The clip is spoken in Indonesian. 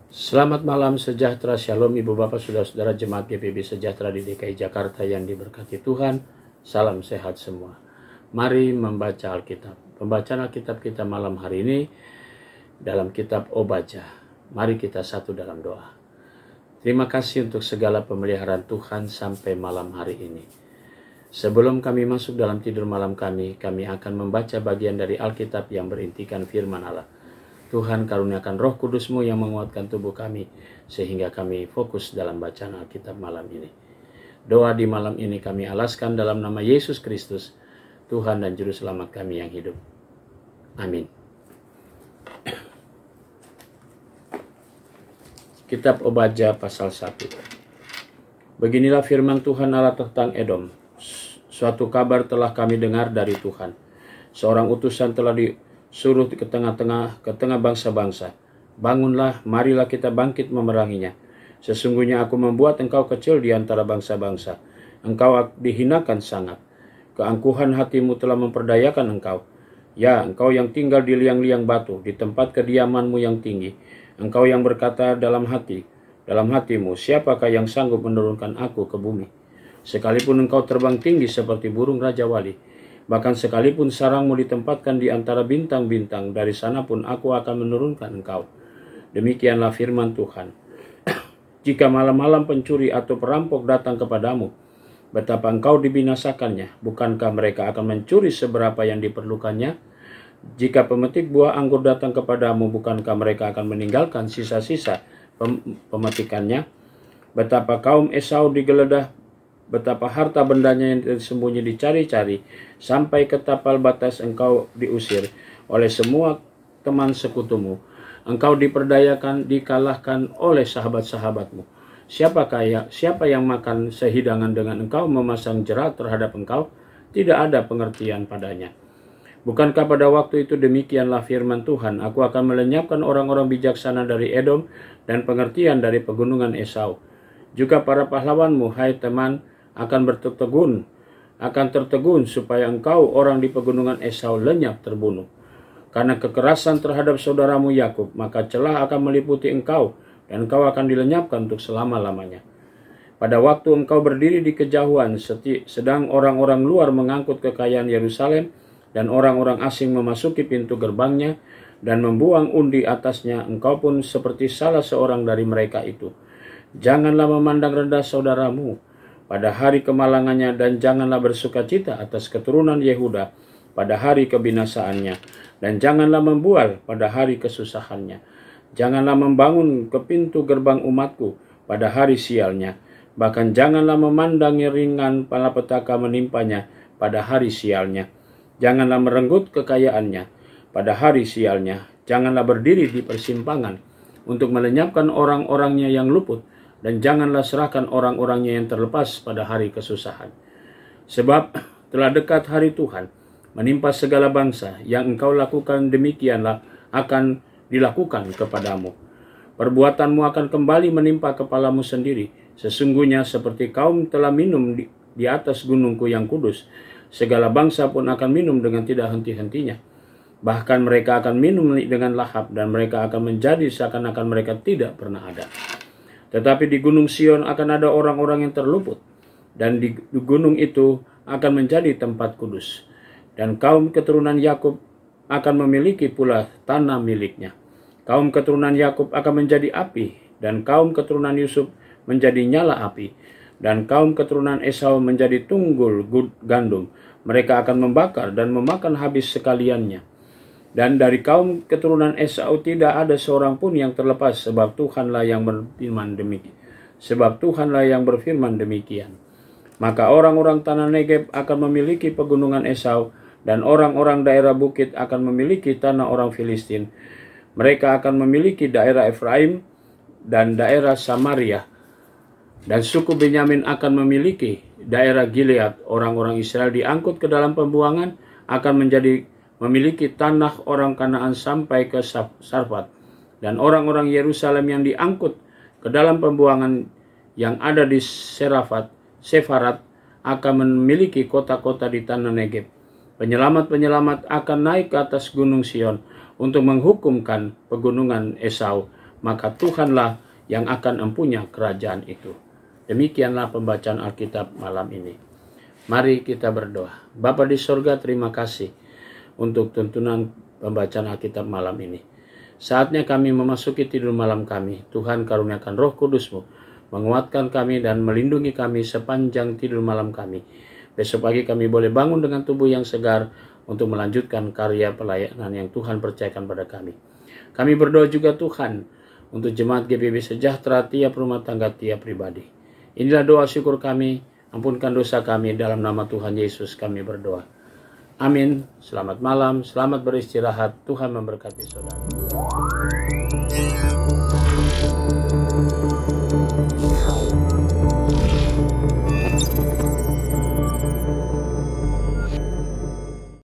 Selamat malam sejahtera, shalom Ibu Bapak Saudara-saudara Jemaat GPB Sejahtera di DKI Jakarta yang diberkati Tuhan. Salam sehat semua. Mari membaca Alkitab. Pembacaan Alkitab kita malam hari ini dalam kitab Obadja. Mari kita satu dalam doa. Terima kasih untuk segala pemeliharaan Tuhan sampai malam hari ini. Sebelum kami masuk dalam tidur malam kami akan membaca bagian dari Alkitab yang berintikan firman Allah. Tuhan karuniakan Roh Kudus-Mu yang menguatkan tubuh kami, sehingga kami fokus dalam bacaan Alkitab malam ini. Doa di malam ini kami alaskan dalam nama Yesus Kristus, Tuhan dan Juru Selamat kami yang hidup. Amin. Kitab Obadja pasal 1. Beginilah firman Tuhan Allah tentang Edom. Suatu kabar telah kami dengar dari Tuhan. Seorang utusan telah disuruh ke tengah bangsa-bangsa. Bangunlah, marilah kita bangkit memeranginya. Sesungguhnya aku membuat engkau kecil di antara bangsa-bangsa. Engkau dihinakan sangat. Keangkuhan hatimu telah memperdayakan engkau. Ya, engkau yang tinggal di liang-liang batu, di tempat kediamanmu yang tinggi. Engkau yang berkata dalam hatimu, siapakah yang sanggup menurunkan aku ke bumi? Sekalipun engkau terbang tinggi seperti burung Raja Wali, bahkan sekalipun sarangmu ditempatkan di antara bintang-bintang, dari sana pun aku akan menurunkan engkau. Demikianlah firman Tuhan. Jika malam-malam pencuri atau perampok datang kepadamu, betapa engkau dibinasakannya. Bukankah mereka akan mencuri seberapa yang diperlukannya? Jika pemetik buah anggur datang kepadamu, bukankah mereka akan meninggalkan sisa-sisa pemetikannya? Betapa kaum Esau digeledah, betapa harta bendanya yang tersembunyi dicari-cari, sampai ke tapal batas engkau diusir oleh semua teman sekutumu. Engkau diperdayakan, dikalahkan oleh sahabat-sahabatmu. Siapa yang makan sehidangan dengan engkau, memasang jerat terhadap engkau? Tidak ada pengertian padanya. Bukankah pada waktu itu demikianlah firman Tuhan, aku akan melenyapkan orang-orang bijaksana dari Edom dan pengertian dari pegunungan Esau. Juga para pahlawanmu, hai teman, akan tertegun supaya engkau orang di pegunungan Esau lenyap terbunuh. Karena kekerasan terhadap saudaramu Yakub, maka celah akan meliputi engkau, dan engkau akan dilenyapkan untuk selama-lamanya. Pada waktu engkau berdiri di kejauhan, sedang orang-orang luar mengangkut kekayaan Yerusalem, dan orang-orang asing memasuki pintu gerbangnya, dan membuang undi atasnya, engkau pun seperti salah seorang dari mereka itu. Janganlah memandang rendah saudaramu pada hari kemalangannya, dan janganlah bersukacita atas keturunan Yehuda pada hari kebinasaannya, dan janganlah membual pada hari kesusahannya. Janganlah membangun ke pintu gerbang umatku pada hari sialnya, bahkan janganlah memandangi ringan malapetaka menimpanya pada hari sialnya. Janganlah merenggut kekayaannya pada hari sialnya. Janganlah berdiri di persimpangan untuk melenyapkan orang-orangnya yang luput, dan janganlah serahkan orang-orangnya yang terlepas pada hari kesusahan. Sebab telah dekat hari Tuhan menimpa segala bangsa. Yang engkau lakukan demikianlah akan dilakukan kepadamu. Perbuatanmu akan kembali menimpa kepalamu sendiri. Sesungguhnya seperti kaum telah minum di atas gunungku yang kudus, segala bangsa pun akan minum dengan tidak henti-hentinya. Bahkan mereka akan minum dengan lahap, dan mereka akan menjadi seakan-akan mereka tidak pernah ada. Tetapi di Gunung Sion akan ada orang-orang yang terluput, dan di gunung itu akan menjadi tempat kudus. Dan kaum keturunan Yakub akan memiliki pula tanah miliknya. Kaum keturunan Yakub akan menjadi api, dan kaum keturunan Yusuf menjadi nyala api, dan kaum keturunan Esau menjadi tunggul gandum. Mereka akan membakar dan memakan habis sekaliannya. Dan dari kaum keturunan Esau tidak ada seorang pun yang terlepas, sebab Tuhanlah yang berfirman demikian. Maka orang-orang tanah Negeb akan memiliki pegunungan Esau, dan orang-orang daerah bukit akan memiliki tanah orang Filistin. Mereka akan memiliki daerah Efraim dan daerah Samaria, dan suku Benyamin akan memiliki daerah Gilead. Orang-orang Israel diangkut ke dalam pembuangan akan memiliki tanah orang Kanaan sampai ke Sarfat. Dan orang-orang Yerusalem yang diangkut ke dalam pembuangan yang ada di Sefarat akan memiliki kota-kota di tanah Negeb. Penyelamat-penyelamat akan naik ke atas gunung Sion untuk menghukumkan pegunungan Esau maka Tuhanlah yang akan empunya kerajaan itu. Demikianlah pembacaan Alkitab malam ini. Mari kita berdoa. Bapa di sorga, terima kasih untuk tuntunan pembacaan Alkitab malam ini. Saatnya kami memasuki tidur malam kami. Tuhan karuniakan Roh Kudus-Mu, menguatkan kami dan melindungi kami sepanjang tidur malam kami. Besok pagi kami boleh bangun dengan tubuh yang segar untuk melanjutkan karya pelayanan yang Tuhan percayakan pada kami. Kami berdoa juga Tuhan untuk jemaat GBB Sejahtera, tiap rumah tangga, tiap pribadi. Inilah doa syukur kami, ampunkan dosa kami, dalam nama Tuhan Yesus kami berdoa. Amin. Selamat malam, selamat beristirahat. Tuhan memberkati saudara.